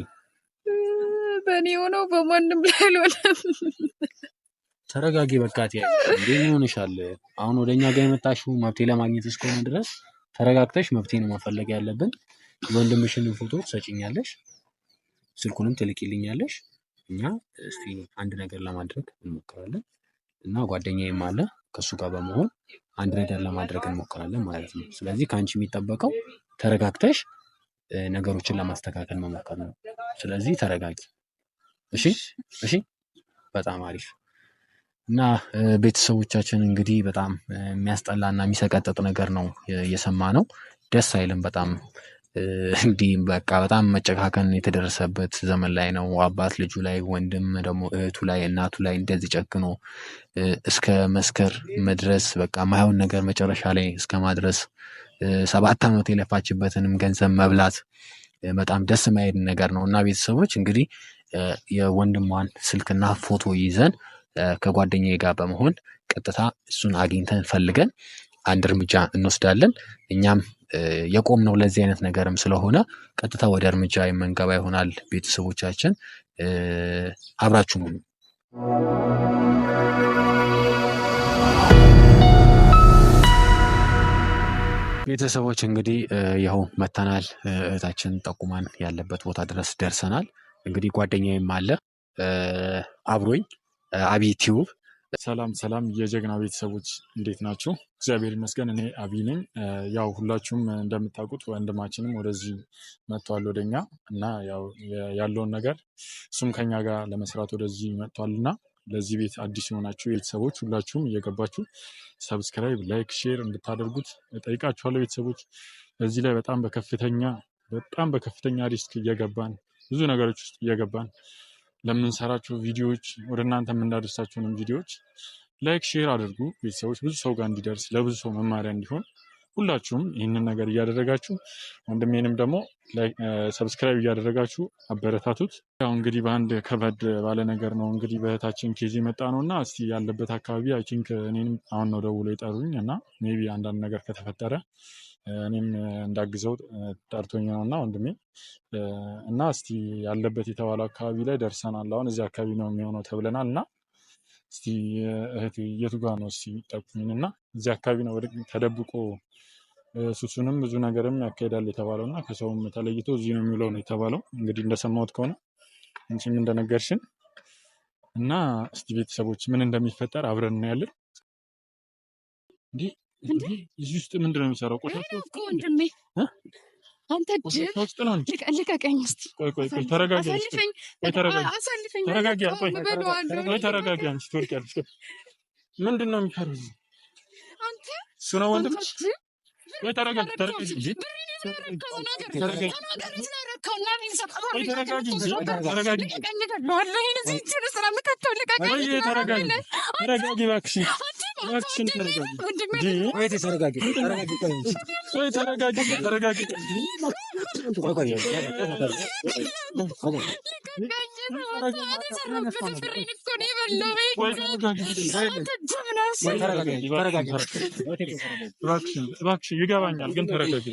[SPEAKER 1] በእኔ ሆነው በማንም ላይ አልሆነም።
[SPEAKER 2] ተረጋጊ በቃ እንዴ ምን ሆነሻል? አሁን ወደኛ ጋር የመጣሽው መብቴ ለማግኘት እስከሆነ ድረስ ተረጋግተሽ መብቴን መፈለግ ያለብን። የወንድምሽን ፎቶ ትሰጪኛለሽ፣ ስልኩንም ትልኪልኛለሽ። እኛ እስቲ አንድ ነገር ለማድረግ እንሞክራለን እና ጓደኛዬም አለ ከሱ ጋር በመሆን አንድ ነገር ለማድረግ እንሞክራለን ማለት ነው። ስለዚህ ከአንቺ የሚጠበቀው ተረጋግተሽ ነገሮችን ለማስተካከል መሞከር ነው። ስለዚህ ተረጋጊ። እሺ እሺ፣ በጣም አሪፍ። እና ቤተሰቦቻችን እንግዲህ በጣም የሚያስጠላና የሚሰቀጥጥ ነገር ነው የሰማነው። ደስ አይልም በጣም እንዲህ በቃ በጣም መጨካከን የተደረሰበት ዘመን ላይ ነው። አባት ልጁ ላይ፣ ወንድም ደግሞ እህቱ ላይ፣ እናቱ ላይ እንደዚህ ጨክኖ እስከ መስከር መድረስ በቃ ማይሆን ነገር መጨረሻ ላይ እስከ ማድረስ 7 ዓመት የለፋችበትንም ገንዘብ መብላት በጣም ደስ የማይል ነገር ነው። እና ቤተሰቦች እንግዲህ የወንድሟን ስልክና ፎቶ ይዘን ከጓደኛዬ ጋር በመሆን ቀጥታ እሱን አግኝተን ፈልገን አንድ እርምጃ እንወስዳለን። እኛም የቆምነው ለዚህ አይነት ነገርም ስለሆነ ቀጥታ ወደ እርምጃ የምንገባ ይሆናል። ቤተሰቦቻችን አብራችሁ ነው። ቤተሰቦች እንግዲህ ያው መተናል። እህታችን ጠቁማን ያለበት ቦታ ድረስ ደርሰናል። እንግዲህ ጓደኛዬም አለ አብሮኝ አቢ ቲዩብ።
[SPEAKER 3] ሰላም ሰላም የጀግና ቤተሰቦች እንዴት ናችሁ? እግዚአብሔር ይመስገን እኔ አቢ ነኝ። ያው ሁላችሁም እንደምታውቁት ወንድማችንም ወደዚህ መጥቷል ወደኛ እና ያው ያለውን ነገር እሱም ከኛ ጋር ለመስራት ወደዚህ መጥቷል እና ለዚህ ቤት አዲስ የሆናችሁ ቤተሰቦች ሁላችሁም እየገባችሁ ሰብስክራይብ፣ ላይክ፣ ሼር እንድታደርጉት ጠይቃችኋለሁ። ቤተሰቦች በዚህ ላይ በጣም በከፍተኛ ሪስክ እየገባን ብዙ ነገሮች ውስጥ እየገባን ለምንሰራቸው ቪዲዮዎች ወደ እናንተ የምናደርሳቸውንም ቪዲዮዎች ላይክ ሼር አድርጉ ቤተሰቦች፣ ብዙ ሰው ጋር እንዲደርስ ለብዙ ሰው መማሪያ እንዲሆን ሁላችሁም ይህንን ነገር እያደረጋችሁ ወንድሜንም ደግሞ ሰብስክራይብ እያደረጋችሁ አበረታቱት። ያው እንግዲህ በአንድ ከበድ ባለ ነገር ነው እንግዲህ በእህታችን ኬዝ የመጣ ነው እና እስቲ ያለበት አካባቢ አይ ቲንክ እኔንም አሁን ነው ደውሎ የጠሩኝ እና ሜይ ቢ አንዳንድ ነገር ከተፈጠረ እኔም እንዳግዘው ጠርቶኝ ነው እና ወንድሜ እና እስቲ ያለበት የተባለው አካባቢ ላይ ደርሰናል። አሁን እዚህ አካባቢ ነው የሚሆነው ተብለናል እና እስቲ እህቴ የቱ ጋር ነው እስቲ ጠቁኝ እና እዚህ አካባቢ ነው ተደብቆ ሱሱንም ብዙ ነገርም ያካሄዳል የተባለው እና ከሰውም ተለይቶ እዚህ ነው የሚውለው ነው የተባለው። እንግዲህ እንደሰማሁት ከሆነ አንቺም እንደነገርሽን እና እስቲ ቤተሰቦች ምን እንደሚፈጠር አብረን እናያለን። እዚህ ውስጥ ምንድን ነው የሚሰራው? ቆሻሻ ውስጥ ወንድሜ አንተ ልቀቀኝ እስቲ። ቆይ ተረጋጊ። ተረጋጊ አንቺ ትወድቂያለሽ። ምንድን ነው የሚፈሩት? አንተ እሱ ነው ወንድምሽ? ወይ ተረጋጊ። ይገባኛል ግን ተረጋጊ።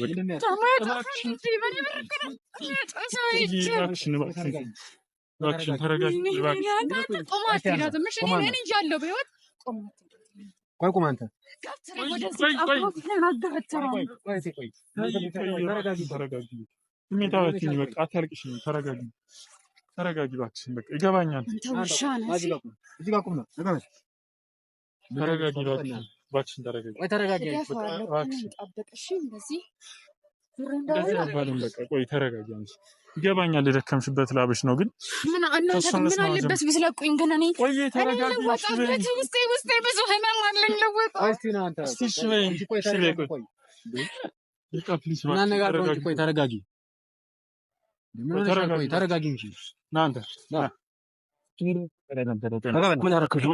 [SPEAKER 3] እባክሽን ተረጋጊ። ቆይ ቁም አንተ። ስሜታዊትን በቃ አታልቅሽ። ተረጋጊ እባክሽን። በቃ ይገባኛል። ተረጋጊ እባክሽን ተረጋጊ። እንደዚህ አባልን በቃ ቆይ ተረጋጊ አንቺ። ይገባኛል የደከምሽበት ላብሽ ነው ግን ምን አለበት ብትለቁኝ ግን እኔ ቆይ ተረጋጊ። ውስጤ ብዙ ህመም አለኝ። ተረጋጊ እንጂ እናንተ ምን አደረኩሽ?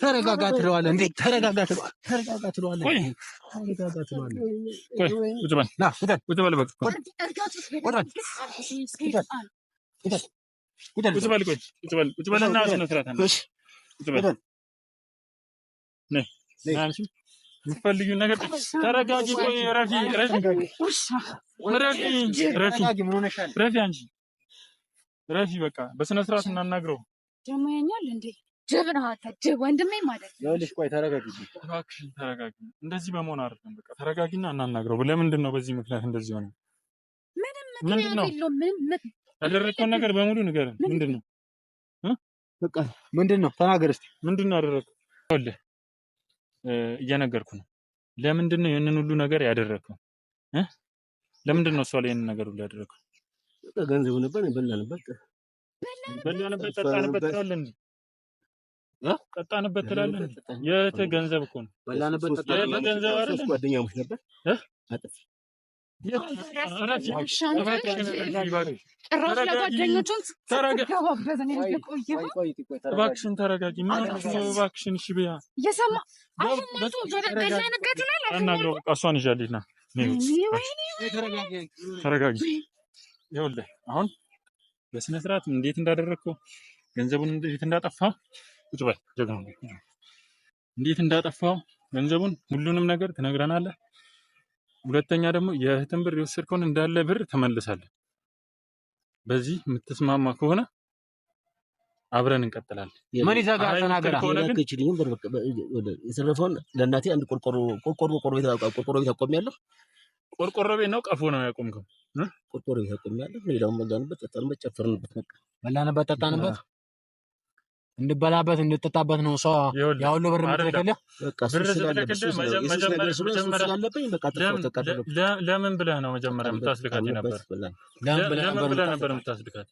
[SPEAKER 2] ተረጋጋ ትለዋለህ እንዴ? ተረጋጋ ትለዋለህ።
[SPEAKER 3] የምትፈልጊውን ነገር ተረጋጊ። ቆይ ረፊ አንቺ ረፊ በቃ በስነ ስርዓት እናናግረው።
[SPEAKER 1] ደግሞ ያኛል እንዴ ጀብና ጀብ ወንድሜ ማለት ነው።
[SPEAKER 2] ይኸውልሽ ቆይ ተረጋጊ፣
[SPEAKER 3] እባክሽን ተረጋጊ። እንደዚህ በመሆን አይደለም። በቃ ተረጋጊና እናናግረው። ለምንድን ነው በዚህ ምክንያት እንደዚህ ሆነ? ምንድን ነው ያደረግከውን ነገር በሙሉ ንገረን። ምንድን ነው
[SPEAKER 2] በቃ ምንድን ነው ተናገር እስኪ።
[SPEAKER 3] ምንድን ነው ያደረግከው? ይኸውልህ እየነገርኩ ነው። ለምንድን ነው ይህንን ሁሉ ነገር ያደረግከው? ለምንድን ነው እሷ ላይ ይህንን ነገር ሁሉ ያደረግከው?
[SPEAKER 2] ገንዘቡ ነበር በላንበት፣
[SPEAKER 3] ጠጣንበት ትላለህ እንዴ? ጠጣንበት ትላለህ እንዴ? የት ገንዘብ እኮ ነው
[SPEAKER 2] በላንበት፣
[SPEAKER 3] ጠጣንበት። ገንዘብ አይደለም
[SPEAKER 2] ጓደኛሞች ነበር።
[SPEAKER 3] አጥፍ እባክሽን ተረጋጊ። እባክሽን እሺ ብያ አናግረው። በቃ እሷን ይዣልኝ ና ተረጋጊ። ይኸውልህ አሁን በስነ ስርዓት እንዴት እንዳደረግከው ገንዘቡን እንዴት እንዳጠፋው ቁጭ በል ጀግና፣ እንዴት እንዳጠፋው ገንዘቡን ሁሉንም ነገር ትነግረናለህ። ሁለተኛ ደግሞ የእህትን ብር የወሰድከውን እንዳለ ብር ተመልሳለህ። በዚህ የምትስማማ ከሆነ አብረን እንቀጥላለን።
[SPEAKER 2] ምን ይዘጋል? ተናገራ።
[SPEAKER 4] የሰረፈውን ለእናቴ አንድ ቆርቆሮ ቤት አቆሚያለሁ።
[SPEAKER 3] ቆርቆሮ ቤት ነው ቀፎ ነው ያቆምከው?
[SPEAKER 4] ቆርቆሮ ቤት አቆሚያለሁ። ሌላውን በላንበት፣ ጠጣንበት፣ ጨፈርንበት።
[SPEAKER 2] በላንበት፣ ጠጣንበት፣ እንድበላበት እንድትጠጣበት ነው ሰው ያውሎ ብር የምትልክልህ።
[SPEAKER 3] ለምን ብለህ ነው መጀመሪያ የምታስልካት ነበር? ለምን ብለህ ነበር የምታስልካት?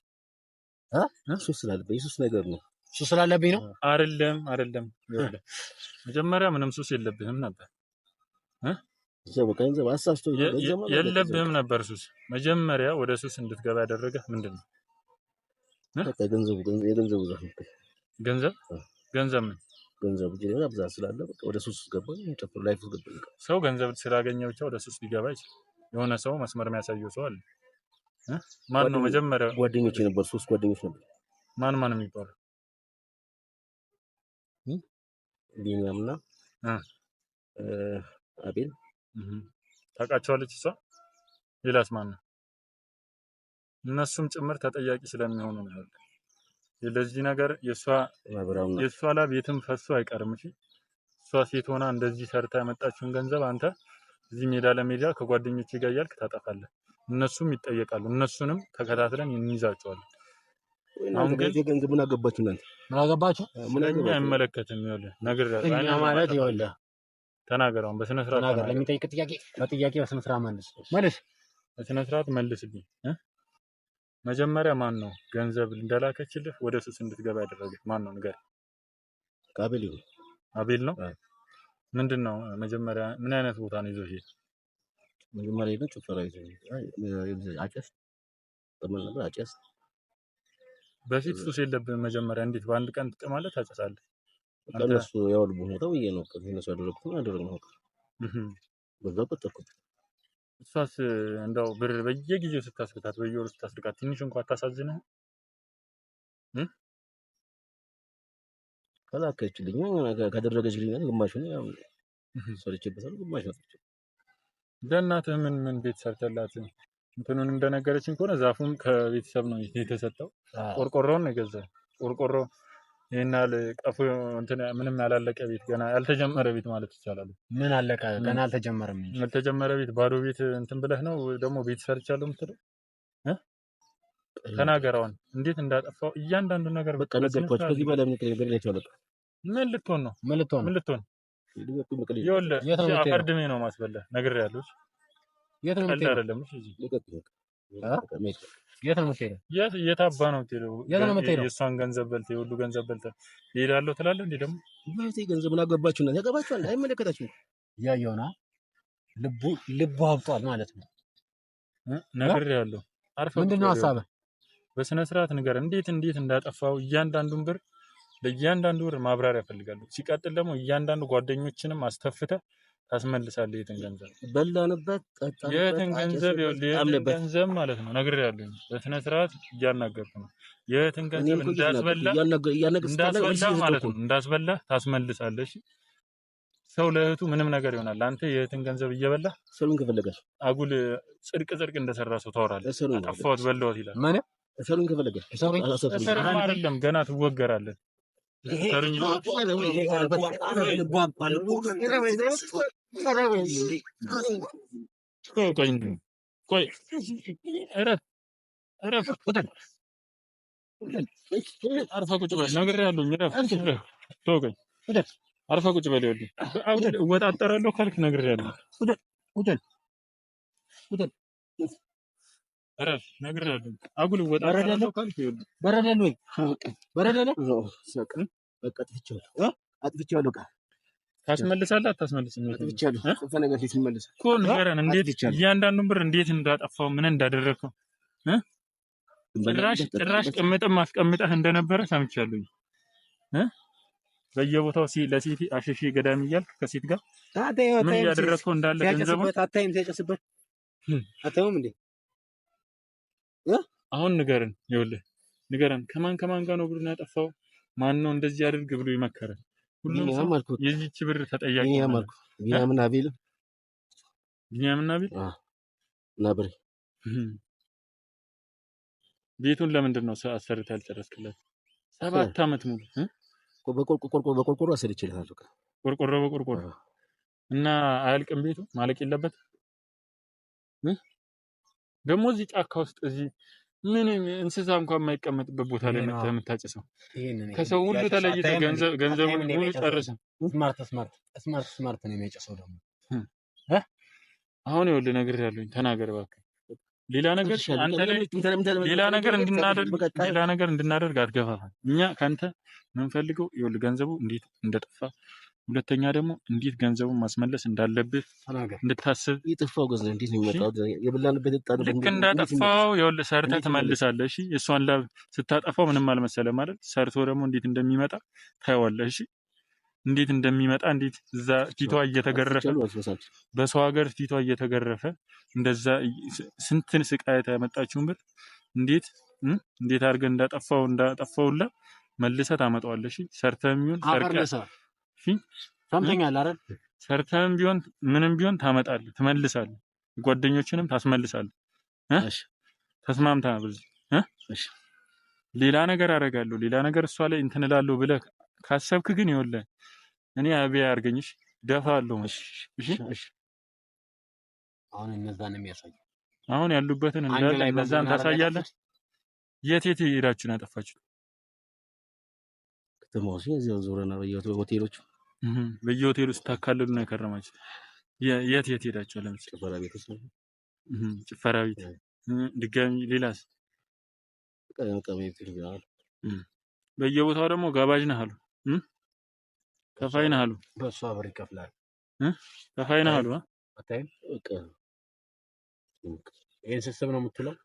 [SPEAKER 4] ሱስ ስላለብኝ፣ ሱስ ነገር ነው።
[SPEAKER 2] ሱስ ስላለብኝ ነው።
[SPEAKER 3] አይደለም። መጀመሪያ ምንም ሱስ የለብህም ነበር። የለብህም ነበር ሱስ። መጀመሪያ ወደ ሱስ እንድትገባ ያደረገህ ምንድን ነው? ገንዘብ ምን
[SPEAKER 4] ገንዘብ ጀነራ ብዛት ስላለ በቃ ወደ ሱስ ገባኝ። ጨፍር ላይፍ ገባ።
[SPEAKER 3] ሰው ገንዘብ ስላገኘ ብቻ ወደ ሱስ ሊገባ ይችላል። የሆነ ሰው መስመር የሚያሳየው ሰው አለ። ማን ነው? መጀመሪያ
[SPEAKER 4] ጓደኞቼ ነበር፣ 3 ጓደኞች ነበር።
[SPEAKER 3] ማን የሚባለው?
[SPEAKER 4] ቢኒያምና አቤል።
[SPEAKER 3] ታውቃቸዋለች እሷ? ሌላስ ማን ነው? እነሱም ጭምር ተጠያቂ ስለሚሆኑ ነው ያለው። ለዚህ ነገር የሷ ላብ የትም ፈሶ አይቀርም። እሺ እሷ ሴት ሆና እንደዚህ ሰርታ ያመጣችውን ገንዘብ አንተ እዚህ ሜዳ ለሜዳ ከጓደኞቼ ጋር እያልክ ታጠፋለህ። እነሱም ይጠየቃሉ። እነሱንም ተከታትለን እንይዛቸዋለን። አሁን ግን
[SPEAKER 4] ገንዘቡን አገባችሁ እናንተ
[SPEAKER 2] ምን አገባችሁ?
[SPEAKER 3] አይመለከትም። ይኸውልህ ነግሬሃለሁ።
[SPEAKER 2] እኛ ማለት ይኸውልህ
[SPEAKER 3] ተናገር። አሁን በስነ ስርዓት
[SPEAKER 2] ተናገር። ለሚጠይቅ ጥያቄ በጥያቄ በስነ ስርዓት መልስ።
[SPEAKER 3] በስነ ስርዓት መልስልኝ። መጀመሪያ ማን ነው ገንዘብ እንደላከችልህ ወደ ሱስ እንድትገባ ያደረገ? ማን ነው ንገር። አቤል ነው። ምንድነው መጀመሪያ ምን አይነት ቦታ ነው ይዞ ሄደ?
[SPEAKER 4] መጀመሪያ ነው ጭፈራ ይዞ አጨስ ተመል ነበር። አጨስ
[SPEAKER 3] በፊት ሱስ የለብህም። መጀመሪያ እንዴት በአንድ ቀን ትጠማለህ ታጨሳለህ?
[SPEAKER 4] እነሱ ያወልቡ ነው ይሄ ነው ከነሱ ያደረኩት አደረግነው። በዛው ቀጠልኩት።
[SPEAKER 3] እሷስ እንደው ብር በየጊዜው ስታስልካት በየወሩ ስታስልካት ትንሽ እንኳን አታሳዝንህ?
[SPEAKER 4] ከላከችልኝ ካደረገችልኝ ነገር ግማሹን ያው ሰርቼበታለሁ፣ ግማሽ ነው።
[SPEAKER 3] ለእናትህ ምን ቤት ሰርተላት? እንትኑን እንደነገረችኝ ከሆነ ዛፉም ከቤተሰብ ነው የተሰጠው። ቆርቆሮውን ነው የገዛው። ቆርቆሮ ይሄን ያህል ቀፎ እንትን ምንም ያላለቀ ቤት ገና ያልተጀመረ ቤት ማለት ይቻላል።
[SPEAKER 2] ምን አለቀ? ገና አልተጀመረም።
[SPEAKER 3] ያልተጀመረ ቤት ባዶ ቤት እንትን ብለህ ነው ደግሞ ቤት ሰርቻለሁ የምትለው? ተናገራውን እንዴት እንዳጠፋው እያንዳንዱ ነገር
[SPEAKER 4] በቃ ነገርኳችሁ። ከዚህ በላይ ምን ነገር ላይ ተወለቀ?
[SPEAKER 3] ምን ልትሆን ነው? ይኸውልህ አፈርድሜ ነው ማስበላህ ነግሬሃለሁ።
[SPEAKER 2] የት ነው የምትሄደው?
[SPEAKER 3] አይደለም እሺ
[SPEAKER 2] የት ነው የምትሄደው?
[SPEAKER 3] የት አባ ነው የምትሄደው? የእሷን ገንዘብ በልተህ የሁሉ ገንዘብ በልተህ እሄዳለሁ ትላለህ እንዴ? ደግሞ
[SPEAKER 4] ገንዘቡን አገባችሁና ያገባችኋል። አይመለከታችሁም።
[SPEAKER 2] እያየሁ ነው ልቡ አብጧል ማለት ነው።
[SPEAKER 3] ነግሬሃለሁ። አርፈህ
[SPEAKER 2] ምንድነው ሐሳብህ?
[SPEAKER 3] በስነ ስርዓት ንገር። እንዴት እንዳጠፋው እያንዳንዱን ብር ለእያንዳንዱ ብር ማብራሪያ እፈልጋለሁ። ሲቀጥል ደግሞ እያንዳንዱ ጓደኞችንም አስተፍተህ ታስመልሳለህ። የትን ገንዘብ
[SPEAKER 4] በላንበት፣ ጠጣንበት፣
[SPEAKER 3] የትን ገንዘብ ገንዘብ ማለት ነው። ነግሬሃለሁ። በስነ ስርዓት እያናገርኩ ነው። የትን ገንዘብ እንዳስበላ ማለት ነው። እንዳስበላ ታስመልሳለህ። ሰው ለእህቱ ምንም ነገር ይሆናል። አንተ የትን ገንዘብ እየበላ
[SPEAKER 4] ሰሉን ከፈለገሽ
[SPEAKER 3] አጉል ጽድቅ እንደሰራ ሰው ታወራለህ። አጠፋሁት በላሁት ይላል።
[SPEAKER 2] ማን
[SPEAKER 4] ሰሉን ከፈለገሽ
[SPEAKER 3] አይደለም ገና ትወገራለህ። ቆይ እረፍ። አርፈህ ቁጭ በል ነግሬሃለሁ። አርፈህ ቁጭ በል። ይኸውልህ እወጣጠራለሁ ካልክ ነግሬሃለሁ። እረፍ ነግሬሃለሁ። አጉል እወጣጠራለሁ ካልክ ይኸውልህ
[SPEAKER 2] በረደል ወይ በረደል
[SPEAKER 4] በቃ አጥፍቼዋለሁ።
[SPEAKER 3] ታስመልሳለህ አታስመልስም?
[SPEAKER 4] አጥፍቻለሁ። ጽፈ ነገር ሲመለስ
[SPEAKER 3] እኮ ንገረን። እንዴት እያንዳንዱን ብር እንዴት እንዳጠፋው ምን እንዳደረግከው ጭራሽ ቅምጥም አስቀምጠህ እንደነበረ ሰምቻለሁ። በየቦታው ለሴት አሸሼ ገዳሚ እያልክ ከሴት ጋር ምን እያደረግከው እንዳለ ገንዘቡ
[SPEAKER 4] አታይም ሲያጨስበት አታዩም እንዴ?
[SPEAKER 3] አሁን ንገረን። ይኸውልህ ንገረን። ከማን ጋር ነው ብሩን ያጠፋው? ማን ነው እንደዚህ አድርግ ብሎ ይመከረ? ሁሉም ሰው የዚህች ብር ተጠያቂ ነው።
[SPEAKER 4] ቢንያምና አቤል ነብሬ
[SPEAKER 3] ቤቱን ለምንድን ነው አሰርተህ ያልጨረስክለት? 7 ዓመት ሙሉ
[SPEAKER 4] በቆርቆሮ አሰርቼለታለሁ።
[SPEAKER 3] ቆርቆሮ እና አያልቅም ቤቱ ማለቅ የለበት። ደግሞ እዚህ ጫካ ውስጥ እዚህ ምን እንስሳ እንኳን የማይቀመጥበት ቦታ ላይ መጥተህ የምታጭሰው ከሰው ሁሉ ተለይተህ ገንዘቡን ሙሉ ጨርሰህ
[SPEAKER 2] ስማርት ነው የሚያጨሰው ደግሞ
[SPEAKER 3] አሁን ይኸውልህ ነግሬሃለሁኝ። ተናገር እባክህ። ሌላ ነገር እንድናደርግ አትገፋፋን። እኛ ካንተ የምንፈልገው ይኸውልህ ገንዘቡ እንዴት እንደጠፋ፣ ሁለተኛ ደግሞ እንዴት ገንዘቡን ማስመለስ እንዳለብህ እንድታስብ።
[SPEAKER 4] የጠፋው ገንዘብ እንዴት ነው የሚመጣው? የበላንበት
[SPEAKER 3] ልክ እንዳጠፋው ይኸውልህ ሰርተህ ትመልሳለህ። እሺ የእሷን ላብ ስታጠፋው ምንም አልመሰለም ማለት ሰርቶ ደግሞ እንዴት እንደሚመጣ ታየዋለህ። እሺ እንዴት እንደሚመጣ እንዴት እዛ ፊቷ እየተገረፈ በሰው ሀገር ፊቷ እየተገረፈ እንደዛ ስንትን ስቃይ ያመጣችውን ብር እንዴት አድርገህ እንዳጠፋውላ መልሰህ ታመጣዋለህ። እሺ ሰርተህም ቢሆን
[SPEAKER 2] ሰምተኛል አይደል?
[SPEAKER 3] ሰርተህም ቢሆን ምንም ቢሆን ታመጣለህ፣ ትመልሳለህ፣ ጓደኞችንም ታስመልሳለህ። ተስማምተናል በዚህ? እሺ ሌላ ነገር አደርጋለሁ፣ ሌላ ነገር እሷ ላይ እንትን እላለሁ ብለህ ካሰብክ ግን ይኸውልህ እኔ አብያ አድርገኝሽ ደፋለሁ። እሺ
[SPEAKER 2] አሁን እነዛን የሚያሳይ
[SPEAKER 3] አሁን ያሉበትን እንዳለ እነዛን ታሳያለህ። የት ሄዳችሁ ነው ያጠፋችሁት?
[SPEAKER 4] ከተማው እዚያው ዞረና በየሆቴሎቹ
[SPEAKER 3] በየሆቴሉ ስታካልሉ ነው የከረማችሁት። የት ሄዳችሁ? ለምሳሌ ጭፈራ ቤት ድጋሚ ሌላስ? በየቦታው ደግሞ ጋባዥ ነህ አሉ፣ ከፋይ ነህ አሉ።
[SPEAKER 2] በሷ ብር ይከፍላል።
[SPEAKER 3] ከፋይ ነህ አሉ።
[SPEAKER 2] አታይም? ይሄን ሲስተም ነው የምትለው።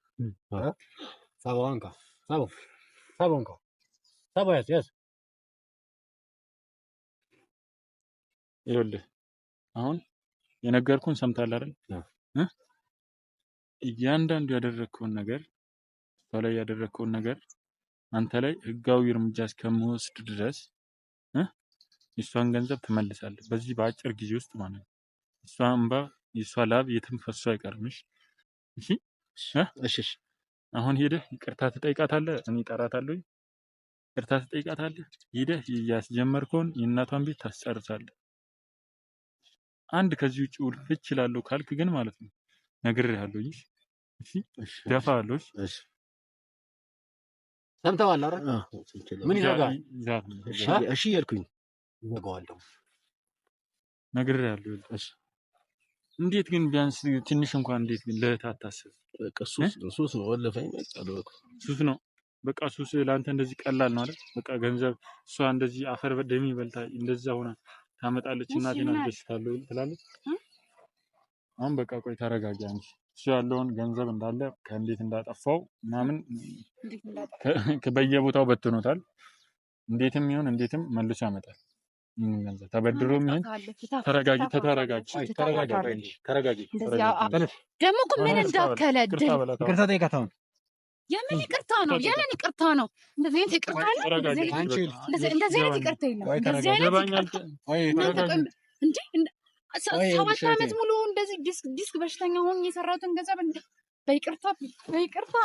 [SPEAKER 2] ያዝ።
[SPEAKER 3] ይኸውልህ አሁን የነገርኩህን ሰምተሃል አይደል? እያንዳንዱ ያደረግከውን ነገር እሷ ላይ ያደረግከውን ነገር አንተ ላይ ህጋዊ እርምጃ እስከምወስድ ድረስ የእሷን ገንዘብ ትመልሳለህ። በዚህ በአጭር ጊዜ ውስጥ ማለት ነው። እሷ እንባ የእሷ ላብ የትም ፈሶ አይቀርም። እሺ አሁን ሄደህ ይቅርታ ትጠይቃታለህ። እኔ እጠራታለሁ። ይቅርታ ትጠይቃታለህ። ሄደህ ያስጀመርከውን የእናቷን ቤት ታስጨርሳለህ። አንድ ከዚህ ውጭ ውልፍች እችላለሁ ካልክ ግን ማለት ነው ነግሬሃለሁ። እሺ ደፋለሁ። እሺ
[SPEAKER 2] ሰምተዋል አይደል? ምን ይላል?
[SPEAKER 4] እሺ ያልኩኝ
[SPEAKER 2] ይወጋዋለሁ።
[SPEAKER 3] ነግሬሃለሁ። እሺ እንዴት ግን ቢያንስ ትንሽ እንኳን እንዴት ግን ለእህት አታስብ?
[SPEAKER 4] በቃ ሱስ ነው ወለፈኝ።
[SPEAKER 3] ሱስ ነው በቃ ሱስ ለአንተ እንደዚህ ቀላል ነው አይደል? በቃ ገንዘብ እሷ እንደዚህ አፈር በደም ይበልታ እንደዛ ሆና ታመጣለች። እናቴን አስደስታለሁ ትላለች። አሁን በቃ ቆይ ተረጋጊ አንቺ። እሱ ያለውን ገንዘብ እንዳለ ከእንዴት እንዳጠፋው ምናምን በየቦታው በትኖታል። እንዴትም ይሁን እንዴትም መልሶ ያመጣል። ይህንን ገንዘብ ተበድሮ ይሁን ተረጋጊ።
[SPEAKER 1] ደግሞ እኮ ምን እንዳከለ
[SPEAKER 2] ይቅርታ ጠይቃት። አሁን
[SPEAKER 1] የምን ይቅርታ ነው? የምን ይቅርታ ነው? እንደዚህ አይነት ይቅርታ ነው? እንደዚህ አይነት ይቅርታ የለም። እንደዚህ አይነት እንዴ 7 ዓመት ሙሉ እንደዚህ ዲስክ በሽተኛ ሆኜ የሰራሁትን ገንዘብ በይቅርታ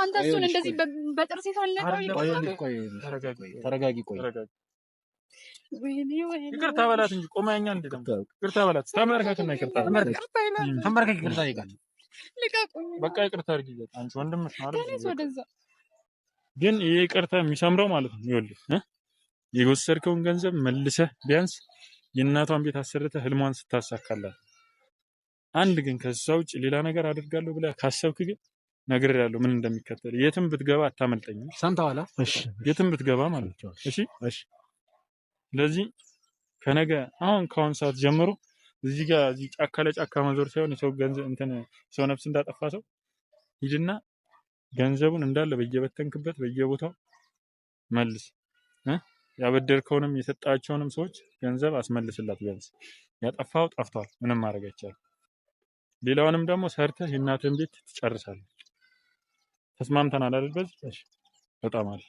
[SPEAKER 1] አንተ እሱን እንደዚህ በጥርሴ ሳልነካው
[SPEAKER 2] ተረጋጊ። ቆይ
[SPEAKER 3] ይቅርታ በላት እንጂ ቆማኛ እንዴ ይቅርታ በላት። ተመርከክና ይቅርታ
[SPEAKER 2] ተመርከክ። ይቅርታ ይቃል
[SPEAKER 3] በቃ ይቅርታ አድርጊለት። አንቺ ወንድምሽ ማለት ነው። ግን ይሄ ይቅርታ የሚሰምረው ማለት ነው ይኸውልህ የወሰድከውን ገንዘብ መልሰህ ቢያንስ የእናቷን ቤት አሰርተህ ህልሟን ስታሳካላት። አንድ ግን ከዛ ውጭ ሌላ ነገር አድርጋለሁ ብለህ ካሰብክ ግን ነግሬሃለሁ ምን እንደሚከተል። የትም ብትገባ አታመልጠኝም።
[SPEAKER 2] ሰምተዋል?
[SPEAKER 3] እሺ የትም ብትገባ ማለት ነው። እሺ እሺ። ስለዚህ ከነገ ከአሁን ሰዓት ጀምሮ እዚህ ጋር እዚህ ጫካ ለጫካ መዞር ሳይሆን የሰው ገንዘብ ሰው ነፍስ እንዳጠፋ ሰው ሂድና ገንዘቡን እንዳለ በየበተንክበት በየቦታው መልስ። ያበደርከውንም የሰጣቸውንም ሰዎች ገንዘብ አስመልስላት። ቢያንስ ያጠፋው ጠፍቷል፣ ምንም ማድረግ አይቻልም። ሌላውንም ደግሞ ሰርተህ የእናትህን ቤት ትጨርሳለህ። ተስማምተናል አይደል? በዚህ በጣም አለ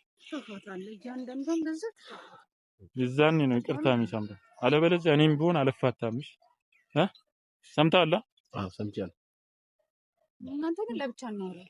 [SPEAKER 3] የዛኔ ነው ይቅርታ የሚሰምረው። አለበለዚያ እኔም ቢሆን አልፋታምሽ። ሰምተሃል?
[SPEAKER 4] አዎ ሰምቻለሁ።
[SPEAKER 1] እናንተ ግን ለብቻ ነው ያለው።